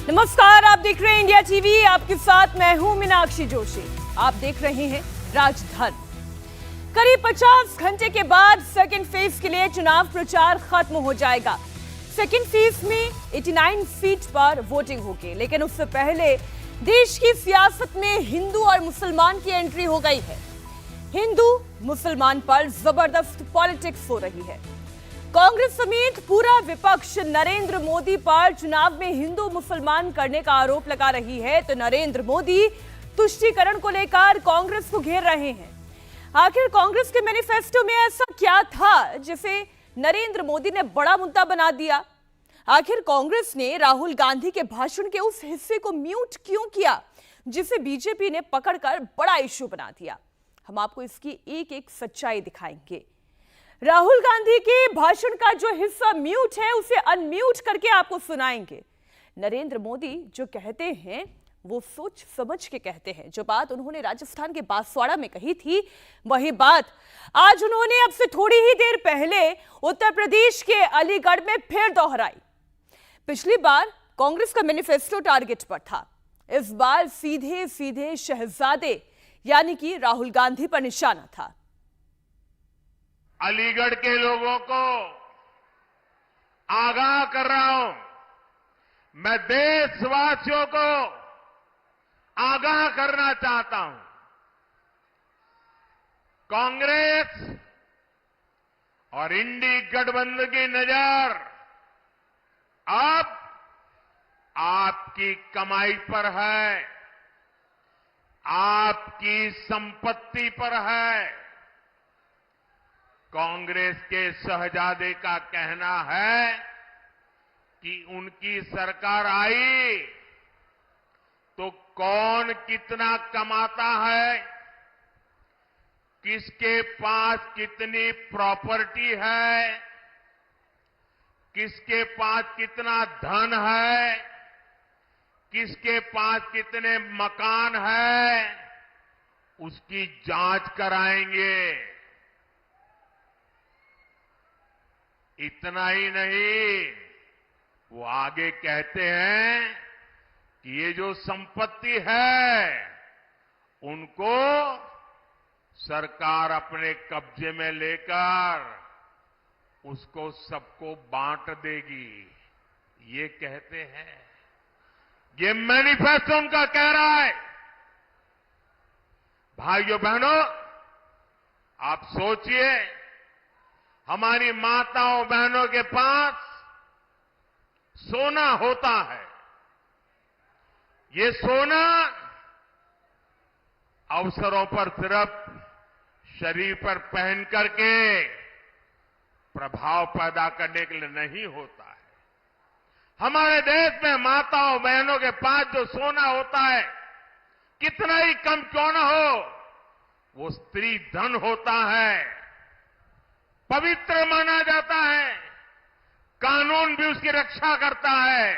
नमस्कार, आप देख रहे हैं इंडिया टीवी। आपके साथ मैं हूं मीनाक्षी जोशी। आप देख रहे हैं राजधन। करीब 50 घंटे के बाद सेकेंड फेज के लिए चुनाव प्रचार खत्म हो जाएगा। सेकेंड फेज में 89 सीट पर वोटिंग होगी, लेकिन उससे पहले देश की सियासत में हिंदू और मुसलमान की एंट्री हो गई है। हिंदू मुसलमान पर जबरदस्त पॉलिटिक्स हो रही है। कांग्रेस समेत पूरा विपक्ष नरेंद्र मोदी पर चुनाव में हिंदू मुसलमान करने का आरोप लगा रही है, तो नरेंद्र मोदी तुष्टीकरण को लेकर कांग्रेस को घेर रहे हैं। आखिर कांग्रेस के मैनिफेस्टो में ऐसा क्या था जिसे नरेंद्र मोदी ने बड़ा मुद्दा बना दिया? आखिर कांग्रेस ने राहुल गांधी के भाषण के उस हिस्से को म्यूट क्यों किया जिसे बीजेपी ने पकड़कर बड़ा इश्यू बना दिया? हम आपको इसकी एक एक सच्चाई दिखाएंगे। राहुल गांधी के भाषण का जो हिस्सा म्यूट है उसे अनम्यूट करके आपको सुनाएंगे। नरेंद्र मोदी जो कहते हैं वो सोच समझ के कहते हैं। जो बात उन्होंने राजस्थान के बांसवाड़ा में कही थी, वही बात आज उन्होंने अब से थोड़ी ही देर पहले उत्तर प्रदेश के अलीगढ़ में फिर दोहराई। पिछली बार कांग्रेस का मैनिफेस्टो टारगेट पर था, इस बार सीधे सीधे शहजादे यानी कि राहुल गांधी पर निशाना था। अलीगढ़ के लोगों को आगाह कर रहा हूं, मैं देशवासियों को आगाह करना चाहता हूं। कांग्रेस और इंडी गठबंधन की नजर अब आपकी कमाई पर है, आपकी संपत्ति पर है। कांग्रेस के शहजादे का कहना है कि उनकी सरकार आई तो कौन कितना कमाता है, किसके पास कितनी प्रॉपर्टी है, किसके पास कितना धन है, किसके पास कितने मकान है, उसकी जांच कराएंगे। इतना ही नहीं, वो आगे कहते हैं कि ये जो संपत्ति है उनको सरकार अपने कब्जे में लेकर उसको सबको बांट देगी, ये कहते हैं। ये मैनिफेस्टो उनका कह रहा है। भाइयों बहनों, आप सोचिए, हमारी माताओं बहनों के पास सोना होता है। ये सोना अवसरों पर सिर्फ शरीर पर पहन करके प्रभाव पैदा करने के लिए नहीं होता है। हमारे देश में माताओं बहनों के पास जो सोना होता है, कितना ही कम क्यों न हो, वो स्त्री धन होता है, पवित्र माना जाता है, कानून भी उसकी रक्षा करता है।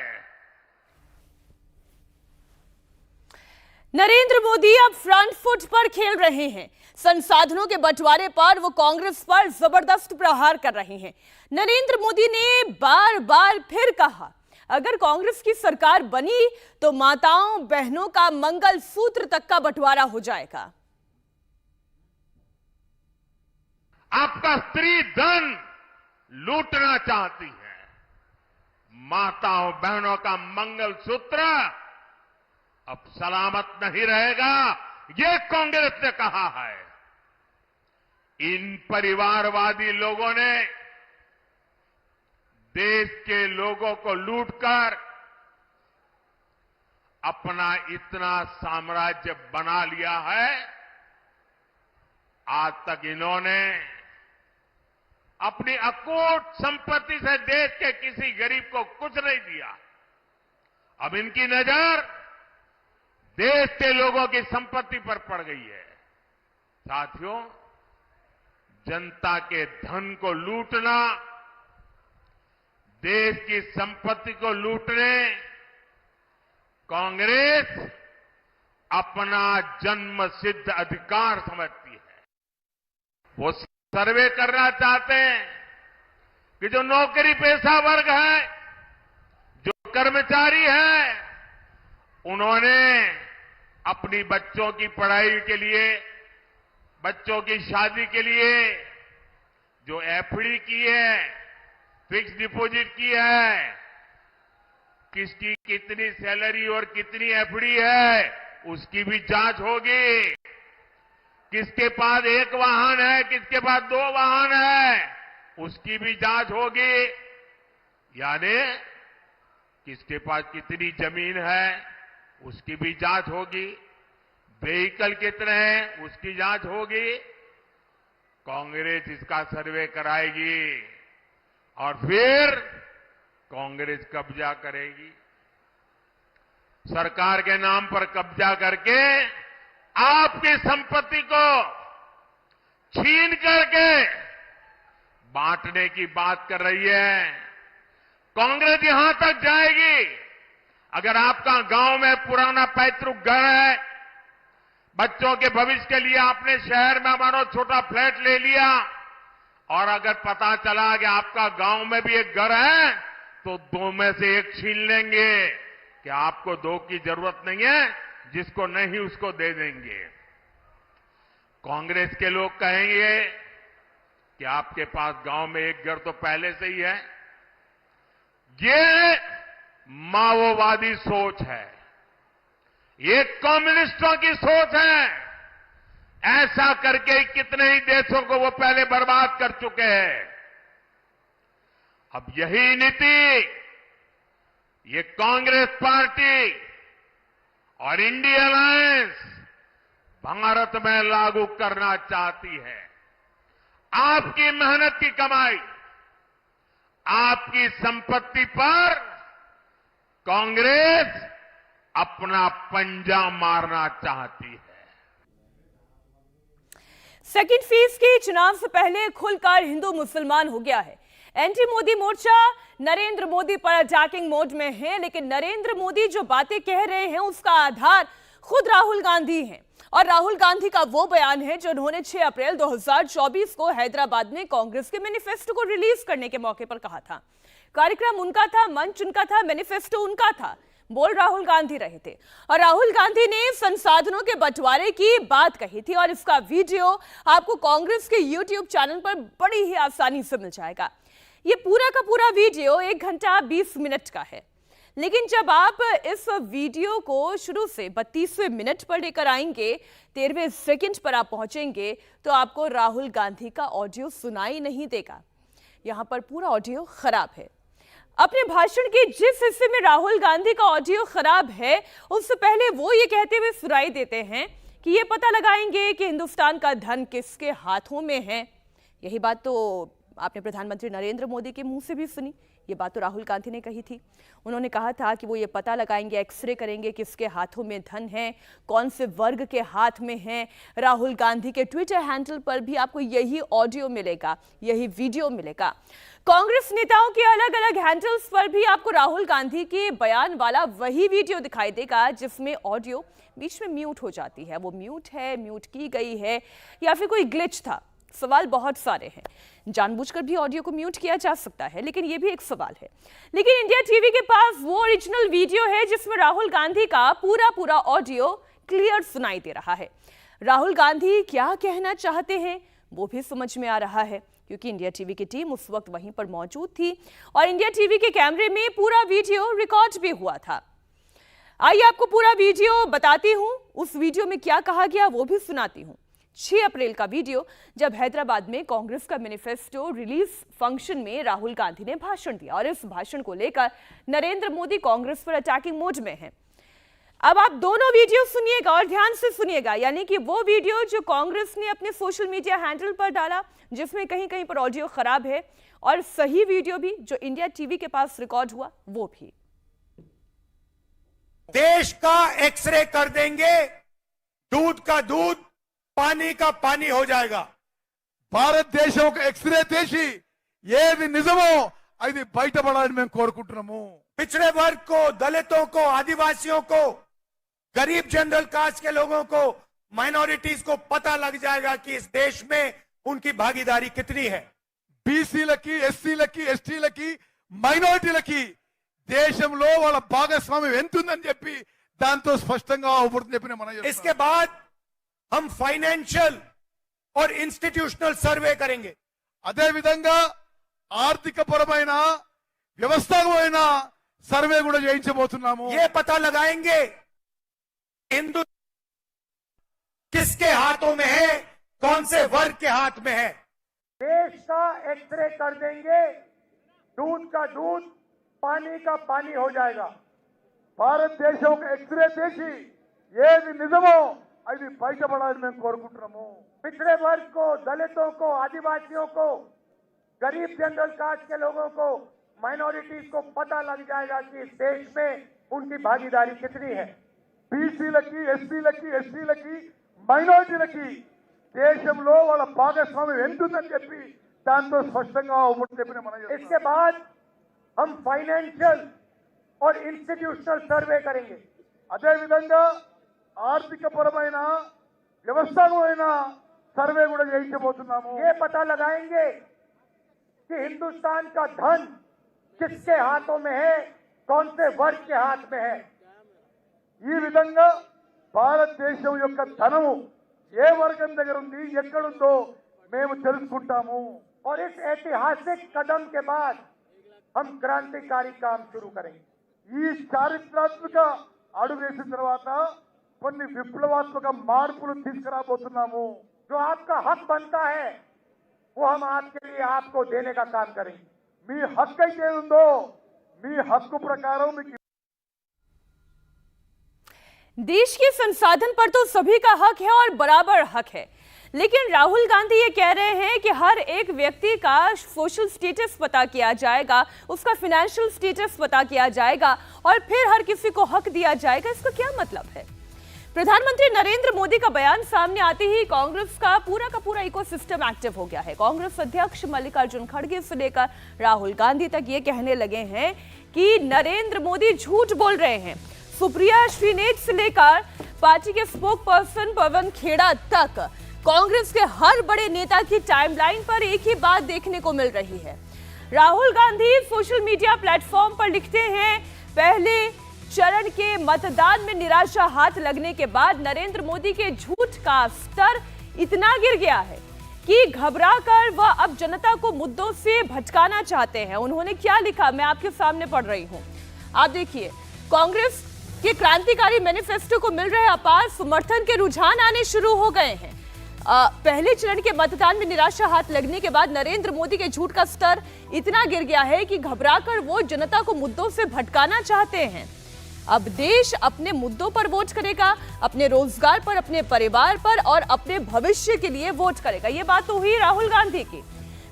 नरेंद्र मोदी अब फ्रंट फुट पर खेल रहे हैं। संसाधनों के बंटवारे पर वो कांग्रेस पर जबरदस्त प्रहार कर रहे हैं। नरेंद्र मोदी ने बार बार फिर कहा, अगर कांग्रेस की सरकार बनी तो माताओं बहनों का मंगल सूत्र तक का बंटवारा हो जाएगा। आपका स्त्री धन लूटना चाहती है, माताओं बहनों का मंगल सूत्र अब सलामत नहीं रहेगा, ये कांग्रेस ने कहा है। इन परिवारवादी लोगों ने देश के लोगों को लूटकर अपना इतना साम्राज्य बना लिया है। आज तक इन्होंने अपनी अकूट संपत्ति से देश के किसी गरीब को कुछ नहीं दिया। अब इनकी नजर देश के लोगों की संपत्ति पर पड़ गई है। साथियों, जनता के धन को लूटना, देश की संपत्ति को लूटने कांग्रेस अपना जन्मसिद्ध अधिकार समझती है। वो सर्वे करना चाहते हैं कि जो नौकरी पेशा वर्ग है, जो कर्मचारी है, उन्होंने अपनी बच्चों की पढ़ाई के लिए, बच्चों की शादी के लिए जो एफडी की है, फिक्स डिपॉजिट की है, किसकी कितनी सैलरी और कितनी एफडी है, उसकी भी जांच होगी। किसके पास एक वाहन है, किसके पास 2 वाहन है, उसकी भी जांच होगी। यानी किसके पास कितनी जमीन है, उसकी भी जांच होगी। व्हीकल कितने हैं, उसकी जांच होगी। कांग्रेस इसका सर्वे कराएगी और फिर कांग्रेस कब्जा करेगी। सरकार के नाम पर कब्जा करके आपकी संपत्ति को छीन करके बांटने की बात कर रही है। कांग्रेस यहां तक जाएगी, अगर आपका गांव में पुराना पैतृक घर है, बच्चों के भविष्य के लिए आपने शहर में मानो छोटा फ्लैट ले लिया और अगर पता चला कि आपका गांव में भी एक घर है, तो 2 में से 1 छीन लेंगे कि आपको 2 की जरूरत नहीं है, जिसको नहीं उसको दे देंगे। कांग्रेस के लोग कहेंगे कि आपके पास गांव में एक घर तो पहले से ही है। ये माओवादी सोच है, ये कम्युनिस्टों की सोच है। ऐसा करके कितने ही देशों को वो पहले बर्बाद कर चुके हैं। अब यही नीति ये कांग्रेस पार्टी और इंडिया अलायंस भारत में लागू करना चाहती है। आपकी मेहनत की कमाई, आपकी संपत्ति पर कांग्रेस अपना पंजा मारना चाहती है। सेकंड फेज के चुनाव से पहले खुलकर हिंदू मुसलमान हो गया है। एंटी मोदी मोर्चा नरेंद्र मोदी पर अटैकिंग मोड में है, लेकिन नरेंद्र मोदी जो बातें कह रहे हैं उसका आधार खुद राहुल गांधी हैं। और राहुल गांधी का वो बयान है जो उन्होंने 6 अप्रैल 2024 को हैदराबाद में कांग्रेस के मैनिफेस्टो को रिलीज करने के मौके पर कहा था। कार्यक्रम उनका था, मंच उनका था, मैनिफेस्टो उनका था, बोल राहुल गांधी रहे थे। और राहुल गांधी ने संसाधनों के बंटवारे की बात कही थी और इसका वीडियो आपको कांग्रेस के YouTube चैनल पर बड़ी ही आसानी से मिल जाएगा। ये पूरा का पूरा वीडियो 1 घंटा 20 मिनट का है, लेकिन जब आप इस वीडियो को शुरू से 32वें मिनट पर लेकर आएंगे, 13वें सेकंड पर आप पहुंचेंगे, तो आपको राहुल गांधी का ऑडियो सुनाई नहीं देगा। यहां पर पूरा ऑडियो खराब है। अपने भाषण के जिस हिस्से में राहुल गांधी का ऑडियो खराब है, उससे पहले वो ये कहते हुए सुनाई देते हैं कि ये पता लगाएंगे कि हिंदुस्तान का धन किसके हाथों में है। यही बात तो आपने प्रधानमंत्री नरेंद्र मोदी के मुंह से भी सुनी। ये बात तो राहुल गांधी ने कही थी। उन्होंने कहा था कि वो ये पता लगाएंगे, एक्सरे करेंगे किसके हाथों में धन है, कौन से वर्ग के हाथ में है। राहुल गांधी के ट्विटर हैंडल पर भी आपको यही ऑडियो मिलेगा, यही वीडियो मिलेगा। कांग्रेस नेताओं के अलग अलग हैंडल्स पर भी आपको राहुल गांधी के बयान वाला वही वीडियो दिखाई देगा, जिसमें ऑडियो बीच में म्यूट हो जाती है। वो म्यूट है, म्यूट की गई है, या फिर कोई ग्लिच था। सवाल बहुत सारे हैं। जानबूझकर भी ऑडियो को म्यूट किया जा सकता है, लेकिन यह भी एक सवाल है। लेकिन इंडिया टीवी के पास वो ओरिजिनल वीडियो है जिसमें राहुल गांधी का पूरा ऑडियो क्लियर सुनाई दे रहा है। राहुल गांधी क्या कहना चाहते हैं वो भी समझ में आ रहा है, क्योंकि इंडिया टीवी की टीम उस वक्त वहीं पर मौजूद थी और इंडिया टीवी के कैमरे में पूरा वीडियो रिकॉर्ड भी हुआ था। आइए आपको पूरा वीडियो बताती हूं, उस वीडियो में क्या कहा गया वो भी सुनाती हूं। 6 अप्रैल का वीडियो, जब हैदराबाद में कांग्रेस का मैनिफेस्टो रिलीज फंक्शन में राहुल गांधी ने भाषण दिया और इस भाषण को लेकर नरेंद्र मोदी कांग्रेस पर अटैकिंग मोड में हैं। अब आप दोनों वीडियो सुनिएगा और ध्यान से सुनिएगा, यानी कि वो वीडियो जो कांग्रेस ने अपने सोशल मीडिया हैंडल पर डाला, जिसमें कहीं कहीं पर ऑडियो खराब है, और सही वीडियो भी जो इंडिया टीवी के पास रिकॉर्ड हुआ वो भी। देश का एक्सरे कर देंगे, दूध का दूध, पानी का पानी हो जाएगा। భారతదేశం ఒక ఎక్స్రే తీసి ఏది నిజమో అది బయటపడాలని మేము కోరుకుంటున్నాము। पिछड़े वर्ग को, दलितों को, आदिवासियों को, गरीब जनरल कास्ट के लोगों को, माइनॉरिटीज को पता लग जाएगा कि इस देश में उनकी भागीदारी कितनी है। బీసీలకి, ఎస్సీలకి, ఎస్టీలకి, మైనారిటీలకి దేశంలో వాళ్ళ భాగస్వామ్యం ఎంత ఉందని చెప్పి దాంతో స్పష్టంగా అవుపడుతుంది చెప్పి నేను మనవి చేస్తున్నాను. इसके बाद हम फाइनेंशियल और इंस्टीट्यूशनल सर्वे करेंगे. అదే విధంగా ఆర్థిక పరమైన వ్యవస్థాపకమైన సర్వే కూడా చేయించబోతున్నాము. ये पता लगाएंगे हिंदू किसके हाथों में है, कौन से वर्ग के हाथ में है. देश का एक्सरे कर देंगे, दूध का दूध, पानी का पानी हो जाएगा. భారతదేశం ఎక్స్రే చేసి ఏది నిజమో అది బయటపడాలని మేము కోరుకుంటున్నాము. पिछड़े वर्ग को, दलितों को, आदिवासियों को, गरीब जनरल कास्ट के लोगों को, माइनॉरिटीज को पता लग जाएगा कि इस देश में उनकी भागीदारी कितनी है. బీసీలకి, ఎస్సీలకి, ఎస్టీలకి, మైనారిటీలకి దేశంలో వాళ్ళ భాగస్వామ్యం ఎంతుందని చెప్పి దాంతో స్పష్టంగా అవుపడుతుంది చెప్పి నేను మనవి చేస్తున్నాను. इसके बाद हम फाइनेंशियल और इंस्टीट्यूशनल सर्वे करेंगे. అదే విధంగా ఆర్థిక పరమైన వ్యవస్థాపకమైన సర్వే కూడా చేయించబోతున్నాము. ये पता लगाएंगे कि हिंदुस्तान का धन किसके हाथों में है, कौन से वर्ग के हाथ में है. ఈ విధంగా భారతదేశం యొక్క ధనము ఏ వర్గం దగ్గర ఉంది, ఎక్కడుందో మేము తెలుసుకుంటాము. और इस ऐतिहासिक कदम के बाद हम क्रांतिकारी काम शुरू करेंगे. ఈ చారిత్రాత్మక అడుగు వేసిన తర్వాత కొన్ని విప్లవాత్మక మార్పులు తీసుకురాబోతున్నాము. जो आपका हक बनता है वो हम आपके लिए आपको देने का काम करेंगे. మీ హక్కు అయితే ఉందో మీ హక్కు ప్రకారం మీకు देश के संसाधन पर तो सभी का हक है और बराबर हक है, लेकिन राहुल गांधी ये कह रहे हैं कि हर एक व्यक्ति का सोशल स्टेटस पता किया जाएगा, उसका फाइनेंशियल स्टेटस पता किया जाएगा और फिर हर किसी को हक दिया जाएगा. इसका क्या मतलब है? प्रधानमंत्री नरेंद्र मोदी का बयान सामने आते ही कांग्रेस का पूरा इकोसिस्टम एक्टिव हो गया है. कांग्रेस अध्यक्ष मल्लिकार्जुन खड़गे से लेकर राहुल गांधी तक ये कहने लगे हैं कि नरेंद्र मोदी झूठ बोल रहे हैं. सुप्रिया श्रीनेत से लेकर पार्टी के स्पोक पर्सन पवन खेड़ा तक कांग्रेस के हर बड़े नेता की टाइमलाइन पर एक ही बात देखने को मिल रही है. Rahul Gandhi social media platform पर लिखते हैं, पहले चरण के मतदान में निराशा हाथ लगने के बाद नरेंद्र मोदी के झूठ का स्तर इतना गिर गया है कि घबराकर वह अब जनता को मुद्दों से भटकाना चाहते हैं. उन्होंने क्या लिखा मैं आपके सामने पढ़ रही हूं. आप देखिए, कांग्रेस के क्रांतिकारी मैनिफेस्टो को मिल रहे अपार समर्थन के रुझान आने शुरू हो गए हैं. पहले चरण के मतदान में निराशा हाथ लगने के बाद नरेंद्र मोदी के झूठ का स्तर इतना गिर गया है कि घबराकर वो जनता को मुद्दों से भटकाना चाहते हैं. अब देश अपने मुद्दों पर वोट करेगा, अपने रोजगार पर, अपने परिवार पर और अपने भविष्य के लिए वोट करेगा. ये बात तो हुई राहुल गांधी की.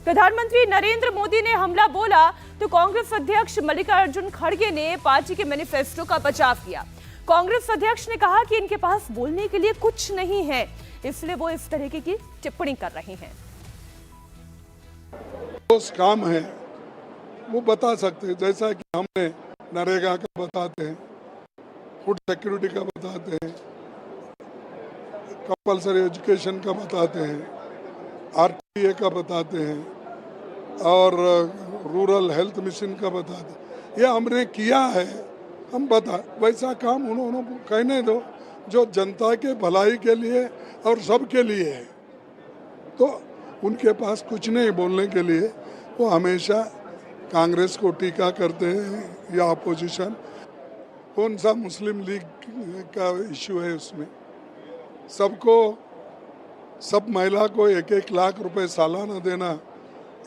प्रधानमंत्री नरेंद्र मोदी ने हमला बोला तो कांग्रेस अध्यक्ष मल्लिकार्जुन खड़गे ने पार्टी के मैनिफेस्टो का बचाव किया. कांग्रेस अध्यक्ष ने कहा कि इनके पास बोलने के लिए कुछ नहीं है, इसलिए वो इस तरह की टिप्पणी कर रहे हैं. उस काम है वो बता सकते हैं, जैसा कि हमने नरेगा का बताते हैं, फूड सिक्योरिटी का बताते हैं, कंपल्सरी एजुकेशन का बताते हैं, आरटीए का बताते हैं और रूरल हेल्थ मिशन का बताते हैं. ये हमने किया है, हम बता वैसा काम उन्होंने कहने दो जो जनता के भलाई के लिए और सबके लिए है. तो उनके पास कुछ नहीं बोलने के लिए, वो हमेशा कांग्रेस को टीका करते हैं या अपोजिशन. कौन सा मुस्लिम लीग का इश्यू है उसमें? सबको, सब महिला को 1-1 लाख रुपए सालाना देना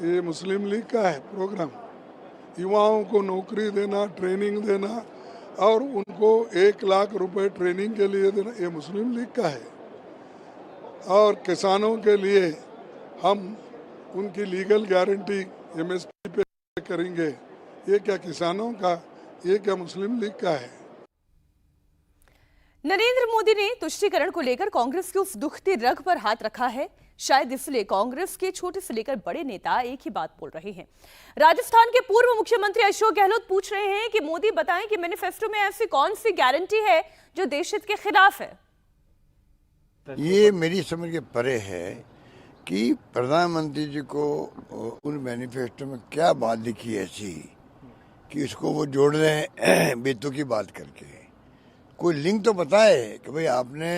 ये मुस्लिम लीग का है प्रोग्राम. युवाओं को नौकरी देना, ट्रेनिंग देना और उनको 1 लाख रुपए ट्रेनिंग के लिए देना ये मुस्लिम लीग का है. और किसानों के लिए हम उनकी लीगल गारंटी एमएसपी पे करेंगे, ये क्या किसानों का, ये क्या मुस्लिम लीग का है? नरेंद्र मोदी ने तुष्टीकरण को लेकर कांग्रेस की उस दुखती रग पर हाथ रखा है. शायद इसलिए कांग्रेस के छोटे से लेकर बड़े नेता एक ही बात बोल रहे हैं. राजस्थान के पूर्व मुख्यमंत्री अशोक गहलोत पूछ रहे हैं कि मोदी बताएं कि मैनिफेस्टो में ऐसी कौन सी गारंटी है जो देश हित के खिलाफ है. ये मेरी समझ के परे है कि प्रधानमंत्री जी को उन मैनिफेस्टो में क्या बात लिखी ऐसी कि उसको वो जोड़ रहे हैं बेतुकी बात करके. कोई लिंक तो बताए कि भाई आपने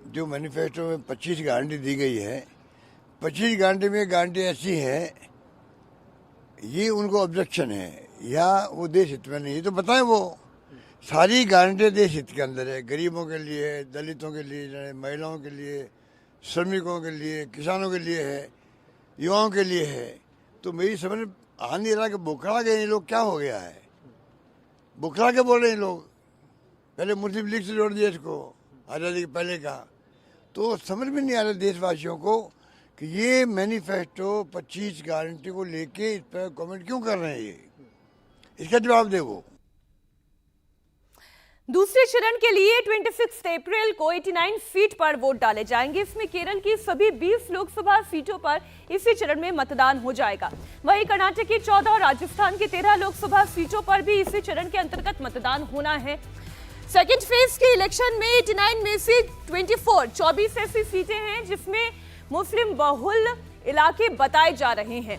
जो मैनिफेस्टो में 25 गारंटी दी गई है, 25 गारंटी में गारंटी ऐसी है ये उनको ऑब्जेक्शन है या वो देश हित में नहीं, ये तो बताएं। वो सारी गारंटी देश हित के अंदर है, गरीबों के लिए, दलितों के लिए, महिलाओं के लिए, श्रमिकों के लिए, किसानों के लिए है, युवाओं के लिए है। तो मेरी समझ में आ नहीं रहा कि बुखला गए ये लोग, क्या हो गया है, बुखला के बोल रहे हैं लोग। पहले मुस्लिम लीग से जोड़ दिया इसको आज़ादी के पहले का, तो समझ में नहीं आ रहा देशवासियों को कि ये मैनिफेस्टो 25 गारंटी को लेके इस पर कमेंट क्यों कर रहे हैं। ये इसका जवाब दे वो। दूसरे चरण के लिए 26 अप्रैल को 89 सीट पर वोट डाले जाएंगे। इसमें केरल की सभी 20 लोकसभा सीटों पर इसी चरण में मतदान हो जाएगा। वहीं कर्नाटक की 14 और राजस्थान की 13 लोकसभा सीटों पर भी इसी चरण के अंतर्गत मतदान होना है। सेकेंड फेज के इलेक्शन में 89 में से 24 ऐसी सीटें हैं जिसमें मुस्लिम बहुल इलाके बताए जा रहे हैं।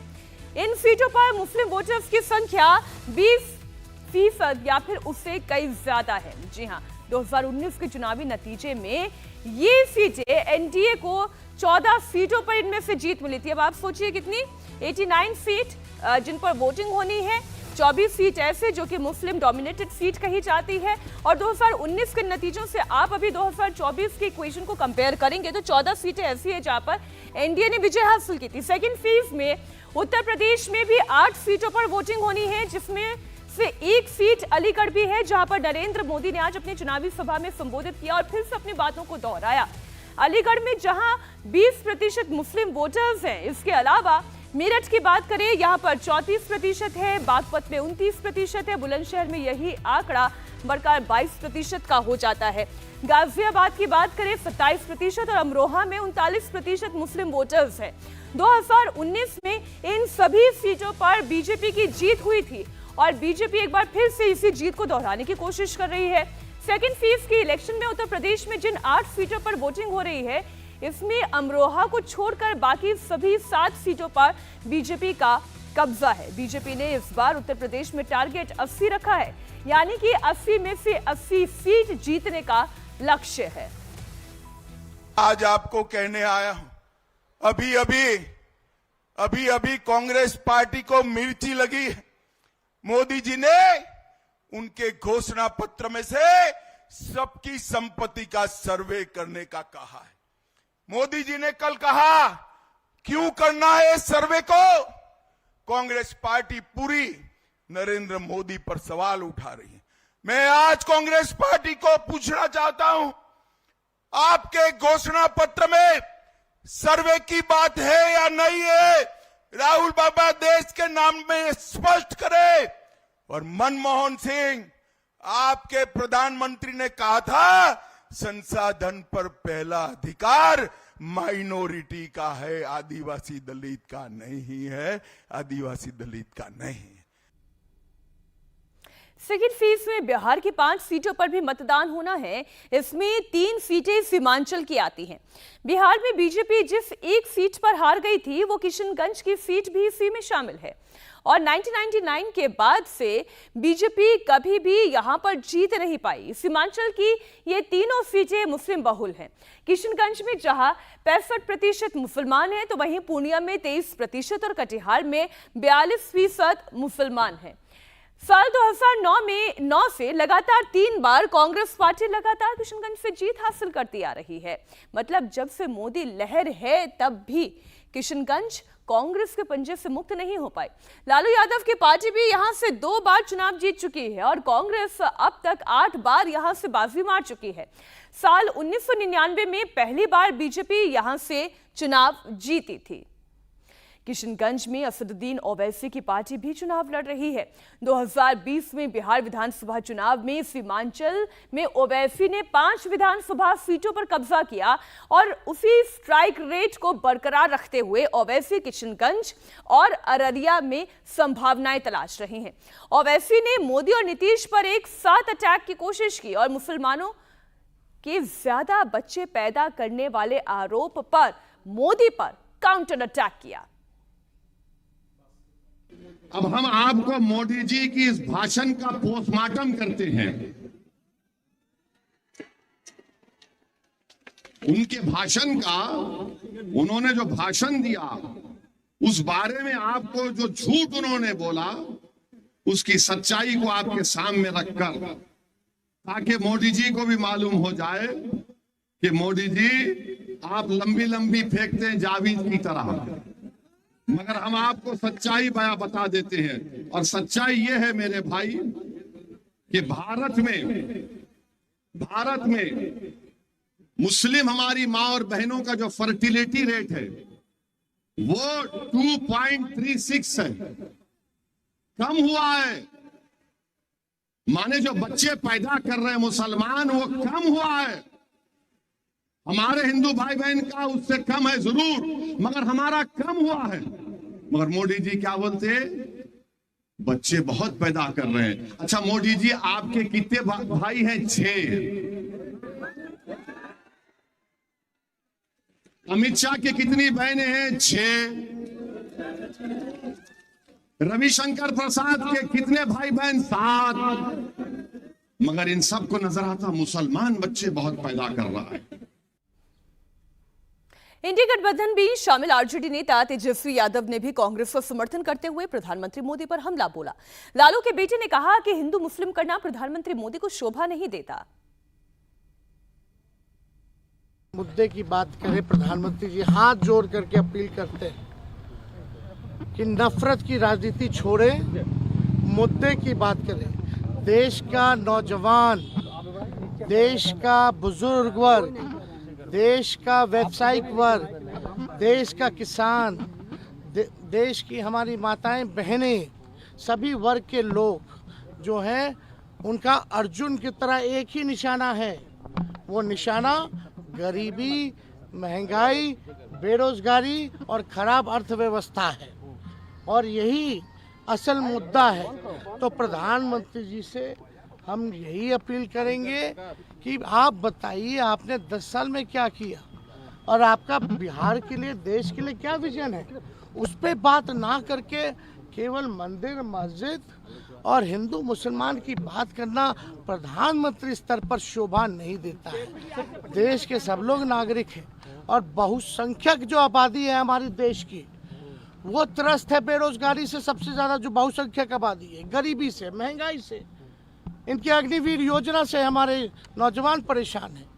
इन सीटों पर मुस्लिम वोटर्स की संख्या 20% या फिर उससे कई ज्यादा है। जी हां, 2019 के चुनावी नतीजे में ये सीटें एनडीए को 14 सीटों पर इनमें से जीत मिली थी। अब आप सोचिए कितनी, 89 सीट जिन पर वोटिंग होनी है, 24 सीट ऐसे जो कि मुस्लिम डोमिनेटेड सीट कही जाती है। और 2019 के नतीजों से आप अभी 2024 के इक्वेशन को कंपेयर करेंगे तो 14 सीटें ऐसी है जहां पर एनडीए ने विजय हासिल की थी। सेकंड फेज में उत्तर प्रदेश में भी 8 सीटों पर वोटिंग होनी है, जिसमें से एक सीट अलीगढ़ भी है जहां पर नरेंद्र मोदी ने आज अपनी चुनावी सभा में संबोधित किया और फिर से अपनी बातों को दोहराया। अलीगढ़ में जहां 20% मुस्लिम वोटर्स हैं, इसके अलावा मेरठ की बात करें यहां पर 34% है, बागपत में 29% है, बुलंदशहर में यही आंकड़ा बढ़कर 22% का हो जाता है। गाजियाबाद की बात करें 27% और अमरोहा में 39% मुस्लिम वोटर्स हैं। 2019 में इन सभी सीटों पर बीजेपी की जीत हुई थी और बीजेपी एक बार फिर से इसी जीत को दोहराने की कोशिश कर रही है। सेकेंड फेज के इलेक्शन में उत्तर प्रदेश में जिन 8 सीटों पर वोटिंग हो रही है, इसमें अमरोहा को छोड़कर बाकी सभी 7 सीटों पर बीजेपी का कब्जा है। बीजेपी ने इस बार उत्तर प्रदेश में टारगेट 80 रखा है, यानी कि 80 में से 80 सीट जीतने का लक्ष्य है। आज आपको कहने आया हूं, अभी अभी कांग्रेस पार्टी को मिर्ची लगी है। मोदी जी ने उनके घोषणा पत्र में से सबकी संपत्ति का सर्वे करने का कहा है। मोदी जी ने कल कहा क्यों करना है इस सर्वे को। कांग्रेस पार्टी पूरी नरेंद्र मोदी पर सवाल उठा रही है। मैं आज कांग्रेस पार्टी को पूछना चाहता हूं, आपके घोषणा पत्र में सर्वे की बात है या नहीं है। राहुल बाबा देश के नाम में स्पष्ट करे। और मनमोहन सिंह, आपके प्रधानमंत्री ने कहा था संसाधन पर पहला अधिकार माइनॉरिटी का है, आदिवासी दलित का नहीं है, आदिवासी दलित का नहीं है। सेकेंड फेज में बिहार की 5 सीटों पर भी मतदान होना है। इसमें 3 सीटें सीमांचल की आती हैं। बिहार में बीजेपी जिस एक सीट पर हार गई थी वो किशनगंज की सीट भी इसी में शामिल है और 1999 के बाद से बीजेपी कभी भी यहां पर जीत नहीं पाई। सीमांचल की ये तीनों सीटें मुस्लिम बहुल हैं। किशनगंज में जहां 65% मुसलमान हैं तो वहीं पूर्णिया में 23% और कटिहार में 42% मुसलमान हैं। साल 2009 में 9 से लगातार 3 बार कांग्रेस पार्टी लगातार किशनगंज से जीत हासिल करती आ रही है। मतलब जब से मोदी लहर है तब भी किशनगंज कांग्रेस के पंजे से मुक्त नहीं हो पाई। लालू यादव की पार्टी भी यहां से 2 बार चुनाव जीत चुकी है और कांग्रेस अब तक 8 बार यहां से बाजी मार चुकी है। साल 1999 में पहली बार बीजेपी यहां से चुनाव जीती थी। किशनगंज में असदुद्दीन ओवैसी की पार्टी भी चुनाव लड़ रही है। 2020 में बिहार विधानसभा चुनाव में सीमांचल में ओवैसी ने 5 विधानसभा सीटों पर कब्जा किया और उसी स्ट्राइक रेट को बरकरार रखते हुए ओवैसी किशनगंज और अररिया में संभावनाएं तलाश रहे हैं। ओवैसी ने मोदी और नीतीश पर एक साथ अटैक की कोशिश की और मुसलमानों के ज्यादा बच्चे पैदा करने वाले आरोप पर मोदी पर काउंटर अटैक किया। अब हम आपको मोदी जी की इस भाषण का पोस्टमार्टम करते हैं। उनके भाषण का, उन्होंने जो भाषण दिया उस बारे में आपको जो झूठ उन्होंने बोला उसकी सच्चाई को आपके सामने रखकर, ताकि मोदी जी को भी मालूम हो जाए कि मोदी जी आप लंबी लंबी फेंकते हैं जावीज की तरह, मगर हम आपको सच्चाई बता देते हैं। और सच्चाई ये है मेरे भाई कि भारत में मुस्लिम हमारी माँ और बहनों का जो फर्टिलिटी रेट है वो 2.36 है, कम हुआ है। माने जो बच्चे पैदा कर रहे हैं मुसलमान, वो कम हुआ है। हमारे हिंदू भाई बहन का उससे कम है जरूर, मगर हमारा कम हुआ है। मगर मोदी जी क्या बोलते हैं? बच्चे बहुत पैदा कर रहे हैं। अच्छा मोदी जी, आपके कितने भाई हैं? 6। अमित शाह के कितनी बहनें हैं? 6। रविशंकर प्रसाद के कितने भाई बहन? 7। मगर इन सबको नजर आता मुसलमान बच्चे बहुत पैदा कर रहा है। इंडिया गठबंधन भी शामिल आरजेडी नेता तेजस्वी यादव ने भी कांग्रेस का समर्थन करते हुए प्रधानमंत्री मोदी पर हमला बोला। लालू के बेटे ने कहा कि हिंदू मुस्लिम करना प्रधानमंत्री मोदी को शोभा नहीं देता। मुद्दे की बात करें, प्रधानमंत्री जी हाथ जोड़ करके अपील करते हैं कि नफरत की राजनीति छोड़े, मुद्दे की बात करें। देश का नौजवान, देश का बुजुर्ग वर्ग, देश का व्यावसायिक वर्ग, देश का किसान, देश की हमारी माताएं बहनें, सभी वर्ग के लोग जो हैं उनका अर्जुन की तरह एक ही निशाना है। वो निशाना गरीबी, महंगाई, बेरोजगारी और खराब अर्थव्यवस्था है, और यही असल मुद्दा है। तो प्रधानमंत्री जी से हम यही अपील करेंगे कि आप बताइए आपने 10 साल में क्या किया और आपका बिहार के लिए, देश के लिए क्या विजन है। उस पर बात ना करके केवल मंदिर, मस्जिद और हिंदू मुसलमान की बात करना प्रधानमंत्री स्तर पर शोभा नहीं देता है। देश के सब लोग नागरिक हैं और बहुसंख्यक जो आबादी है हमारे देश की, वो त्रस्त है बेरोजगारी से। सबसे ज्यादा जो बहुसंख्यक आबादी है, गरीबी से, महंगाई से, इनकी अग्निवीर योजना से हमारे नौजवान परेशान हैं।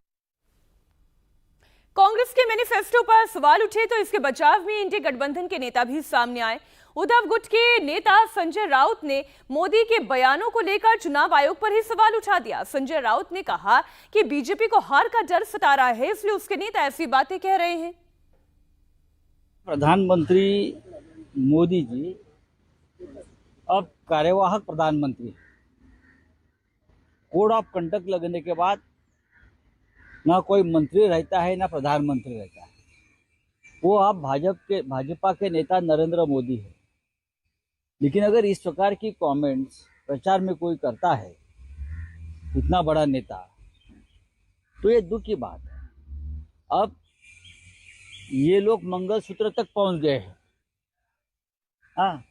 कांग्रेस के मैनिफेस्टो पर सवाल उठे तो इसके बचाव में इंडिया गठबंधन के नेता भी सामने आए। उद्धव गुट के नेता संजय राउत ने मोदी के बयानों को लेकर चुनाव आयोग पर ही सवाल उठा दिया। संजय राउत ने कहा कि बीजेपी को हार का डर सता रहा है, इसलिए उसके नेता ऐसी बातें कह रहे हैं। प्रधानमंत्री मोदी जी अब कार्यवाहक प्रधानमंत्री, कोड ऑफ कंडक्ट लगने के बाद ना कोई मंत्री रहता है ना प्रधानमंत्री रहता है। वो अब भाजपा के नेता नरेंद्र मोदी है। लेकिन अगर इस प्रकार की कमेंट्स प्रचार में कोई करता है, इतना बड़ा नेता, तो ये दुख की बात है। अब ये लोग मंगलसूत्र तक पहुंच गए हैं। हाँ,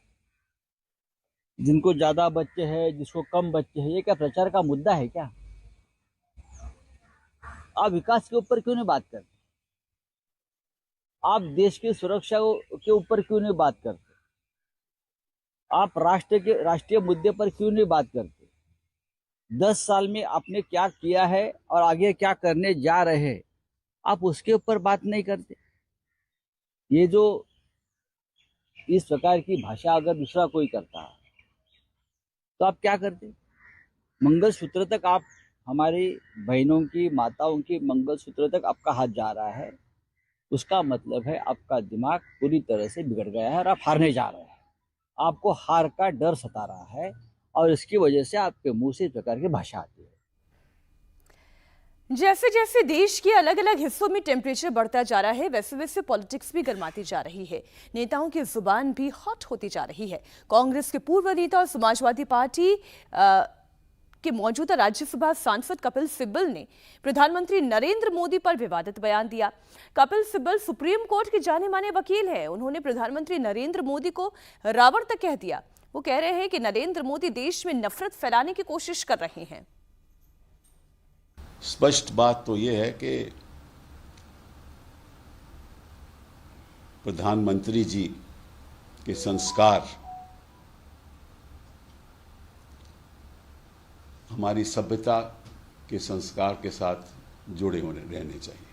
जिनको ज्यादा बच्चे हैं, जिसको कम बच्चे हैं, ये क्या प्रचार का मुद्दा है क्या? आप विकास के ऊपर क्यों नहीं बात करते? आप देश की सुरक्षा के ऊपर क्यों नहीं बात करते? आप राष्ट्रीय मुद्दे पर क्यों नहीं बात करते? 10 साल में आपने क्या किया है और आगे क्या करने जा रहे हैं, आप उसके ऊपर बात नहीं करते। ये जो इस प्रकार की भाषा अगर दूसरा कोई करता है तो आप क्या करते? मंगलसूत्र तक आप, हमारी बहनों की, माताओं की मंगलसूत्र तक आपका हाथ जा रहा है, उसका मतलब है आपका दिमाग पूरी तरह से बिगड़ गया है और आप हारने जा रहे हैं। आपको हार का डर सता रहा है और इसकी वजह से आपके मुंह से इस प्रकार की भाषा आती है। जैसे जैसे देश के अलग अलग हिस्सों में टेम्परेचर बढ़ता जा रहा है, वैसे वैसे पॉलिटिक्स भी गर्माती जा रही है। नेताओं की जुबान भी हॉट होती जा रही है। कांग्रेस के पूर्व नेता और समाजवादी पार्टी के मौजूदा राज्यसभा सांसद कपिल सिब्बल ने प्रधानमंत्री नरेंद्र मोदी पर विवादित बयान दिया। कपिल सिब्बल सुप्रीम कोर्ट के जाने माने वकील हैं। उन्होंने प्रधानमंत्री नरेंद्र मोदी को रावण तक कह दिया। वो कह रहे हैं कि नरेंद्र मोदी देश में नफरत फैलाने की कोशिश कर रहे हैं। स्पष्ट बात तो यह है कि प्रधानमंत्री जी के संस्कार हमारी सभ्यता के संस्कार के साथ जुड़े होने रहने चाहिए।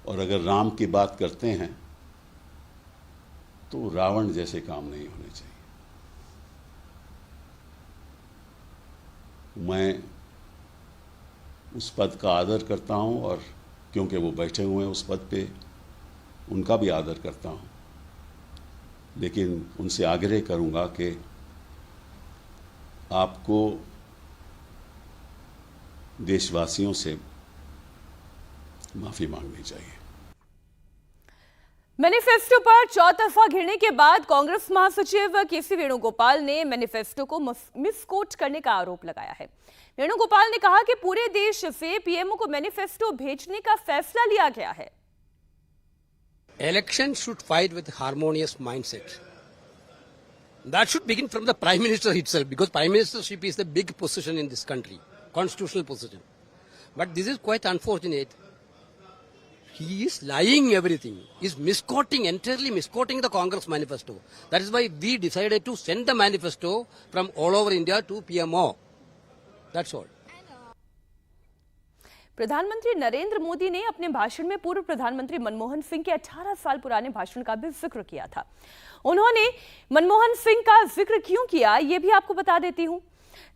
और अगर राम की बात करते हैं तो रावण जैसे काम नहीं होने चाहिए। मैं उस पद का आदर करता हूं और क्योंकि वो बैठे हुए हैं उस पद पे, उनका भी आदर करता हूं, लेकिन उनसे आग्रह करूंगा कि आपको देशवासियों से माफी मांगनी चाहिए। मैनिफेस्टो पर चौतरफा घिरने के बाद कांग्रेस महासचिव केसी वेणुगोपाल ने मैनिफेस्टो को मिसकोट करने का आरोप लगाया है। वेणुगोपाल ने कहा कि पूरे देश से पीएमओ को मैनिफेस्टो भेजने का फैसला लिया गया है। Election should fight with harmonious mindset. That should begin from the Prime Minister itself, because Prime Ministership is the big position in this country, constitutional position. But this is quite unfortunate. He is lying everything. He is misquoting, entirely misquoting the Congress manifesto. That is why we decided to send the manifesto from all over India to PMO. That's all. प्रधानमंत्री नरेंद्र मोदी ने अपने भाषण में पूर्व प्रधानमंत्री मनमोहन सिंह के 18 साल पुराने भाषण का भी जिक्र किया था। उन्होंने मनमोहन सिंह का जिक्र क्यों किया, यह भी आपको बता देती हूं।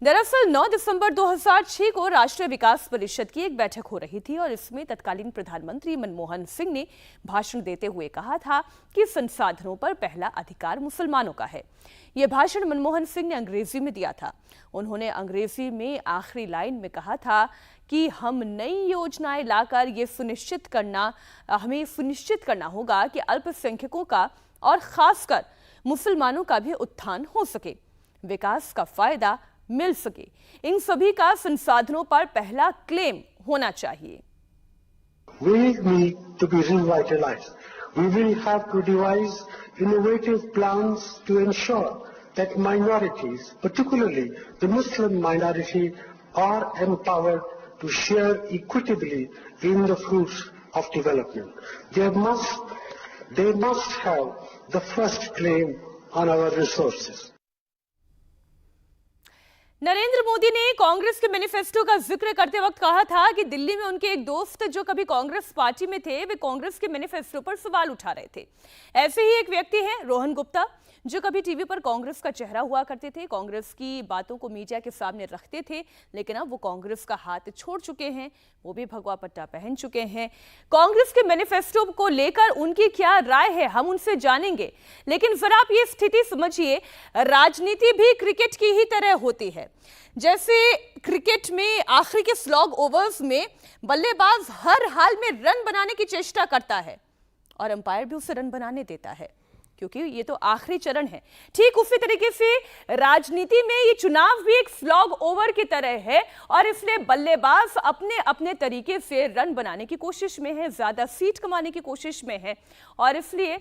दरअसल 9 दिसंबर 2006 को राष्ट्रीय विकास परिषद की एक बैठक हो रही थी और इसमें तत्कालीन प्रधानमंत्री मनमोहन सिंह ने भाषण देते हुए कहा था कि संसाधनों पर पहला अधिकार मुसलमानों का है। यह भाषण मनमोहन सिंह ने अंग्रेजी में दिया था। उन्होंने अंग्रेजी में आखिरी लाइन में कहा था कि हम नई योजनाएं लाकर हमें सुनिश्चित करना होगा कि अल्पसंख्यकों का और खासकर मुसलमानों का भी उत्थान हो सके, विकास का फायदा मिल सके। इन सभी का संसाधनों पर पहला क्लेम होना चाहिए। We need to be revitalized. We will have to devise innovative plans to ensure that minorities, particularly the Muslim minority, are empowered to share equitably in the fruits of development. They must have the first claim on our resources. Narendra Modi ने कांग्रेस के manifesto का जिक्र करते वक्त कहा था कि दिल्ली में उनके एक दोस्त जो कभी कांग्रेस पार्टी में थे, वे कांग्रेस के मैनिफेस्टो पर सवाल उठा रहे थे। ऐसे ही एक व्यक्ति हैं रोहन गुप्ता, जो कभी टीवी पर कांग्रेस का चेहरा हुआ करते थे, कांग्रेस की बातों को मीडिया के सामने रखते थे, लेकिन अब वो कांग्रेस का हाथ छोड़ चुके हैं, वो भी भगवा पट्टा पहन चुके हैं। कांग्रेस के मैनिफेस्टो को लेकर उनकी क्या राय है, हम उनसे जानेंगे। लेकिन जरा आप ये स्थिति समझिए, राजनीति भी क्रिकेट की ही तरह होती है। जैसे क्रिकेट में आखिरी के स्लॉग ओवर्स में बल्लेबाज हर हाल में रन बनाने की चेष्टा करता है और अंपायर भी उसे रन बनाने देता है, क्योंकि ये तो आखिरी चरण है। ठीक उसी तरीके से राजनीति में ये चुनाव भी एक स्लॉग ओवर की तरह है और इसलिए बल्लेबाज अपने अपने तरीके से रन बनाने की कोशिश में है, ज्यादा सीट कमाने की कोशिश में है। और इसलिए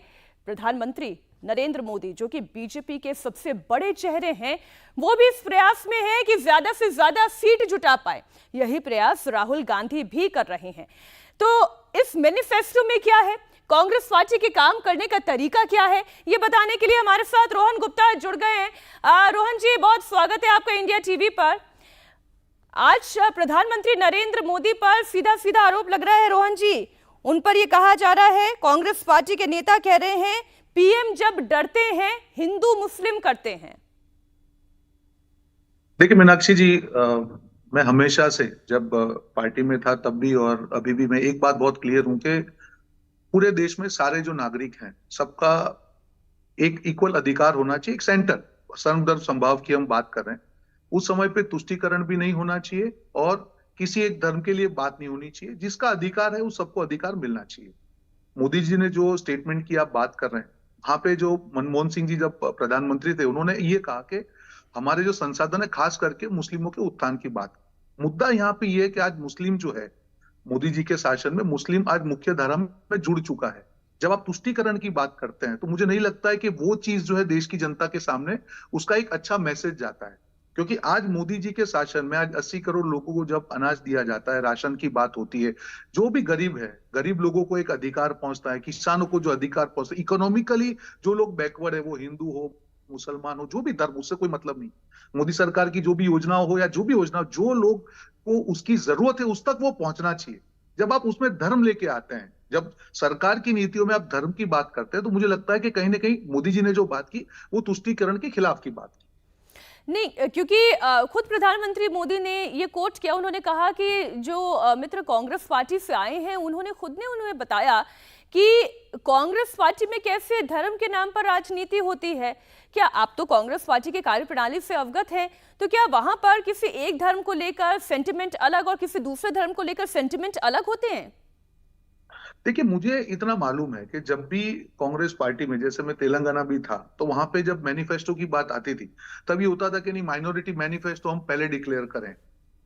प्रधानमंत्री नरेंद्र मोदी, जो कि बीजेपी के सबसे बड़े चेहरे हैं, वो भी इस प्रयास में है कि ज्यादा से ज्यादा सीट जुटा पाए। यही प्रयास राहुल गांधी भी कर रहे हैं। तो इस मैनिफेस्टो में क्या है, कांग्रेस पार्टी के काम करने का तरीका क्या है, ये बताने के लिए हमारे साथ रोहन गुप्ता जुड़ गए हैं। रोहन जी, बहुत स्वागत है आपका इंडिया टीवी पर। आज प्रधानमंत्री नरेंद्र मोदी पर सीधा सीधा आरोप लग रहा है। रोहन जी, उन पर यह कहा जा रहा है, कांग्रेस पार्टी के नेता कह रहे हैं पीएम जब डरते हैं हिंदू मुस्लिम करते हैं। देखिए मीनाक्षी जी, मैं हमेशा से जब पार्टी में था तब भी और अभी भी मैं एक बात बहुत क्लियर हूं कि पूरे देश में सारे जो नागरिक हैं सबका एक इक्वल अधिकार होना चाहिए। एक सेंटर सर्वधर्म संभाव की हम बात कर रहे हैं, उस समय पे तुष्टीकरण भी नहीं होना चाहिए और किसी एक धर्म के लिए बात नहीं होनी चाहिए। जिसका अधिकार है उस सबको अधिकार मिलना चाहिए। मोदी जी ने जो स्टेटमेंट की आप बात कर रहे हैं, वहां पे जो मनमोहन सिंह जी जब प्रधानमंत्री थे, उन्होंने ये कहा कि हमारे जो संसाधन है खास करके मुस्लिमों के उत्थान की बात। मुद्दा यहाँ पे ये है कि आज मुस्लिम जो है, मोदी जी के शासन में मुस्लिम आज मुख्य धर्म में जुड़ चुका है। जब आप तुष्टीकरण की बात करते हैं तो मुझे नहीं लगता है कि वो चीज जो है देश की जनता के सामने उसका एक अच्छा मैसेज जाता है। क्योंकि आज मोदी जी के शासन में आज 80 करोड़ लोगों को जब अनाज दिया जाता है, राशन की बात होती है, जो भी गरीब है, गरीब लोगों को एक अधिकार पहुंचता है, किसानों को जो अधिकार पहुंचता है, इकोनॉमिकली जो लोग बैकवर्ड है, वो हिंदू हो, मुसलमान हो, जो भी धर्म, उससे कोई मतलब नहीं। मोदी सरकार की जो भी योजना हो या जो भी योजना, जो लोग को उसकी जरूरत है उस तक वो पहुंचना चाहिए। जब आप उसमें धर्म लेके आते हैं, जब सरकार की नीतियों में आप धर्म की बात करते हैं, तो मुझे लगता है कि कहीं ना कहीं मोदी जी ने जो बात की वो तुष्टीकरण के खिलाफ की बात की। नहीं, क्योंकि खुद प्रधानमंत्री मोदी ने ये कोट किया, उन्होंने कहा कि जो मित्र कांग्रेस पार्टी से आए हैं, उन्हें बताया कि कांग्रेस पार्टी में कैसे धर्म के नाम पर राजनीति होती है। क्या आप तो कांग्रेस पार्टी के कार्यप्रणाली से अवगत हैं, तो क्या वहां पर किसी एक धर्म को लेकर सेंटिमेंट अलग और किसी दूसरे धर्म को लेकर सेंटिमेंट अलग होते हैं? देखिए, मुझे इतना मालूम है कि जब भी कांग्रेस पार्टी में, जैसे मैं तेलंगाना भी था, तो वहां पे जब मैनिफेस्टो की बात आती थी तब ये होता था कि नहीं, माइनॉरिटी मैनिफेस्टो हम पहले डिक्लेयर करें।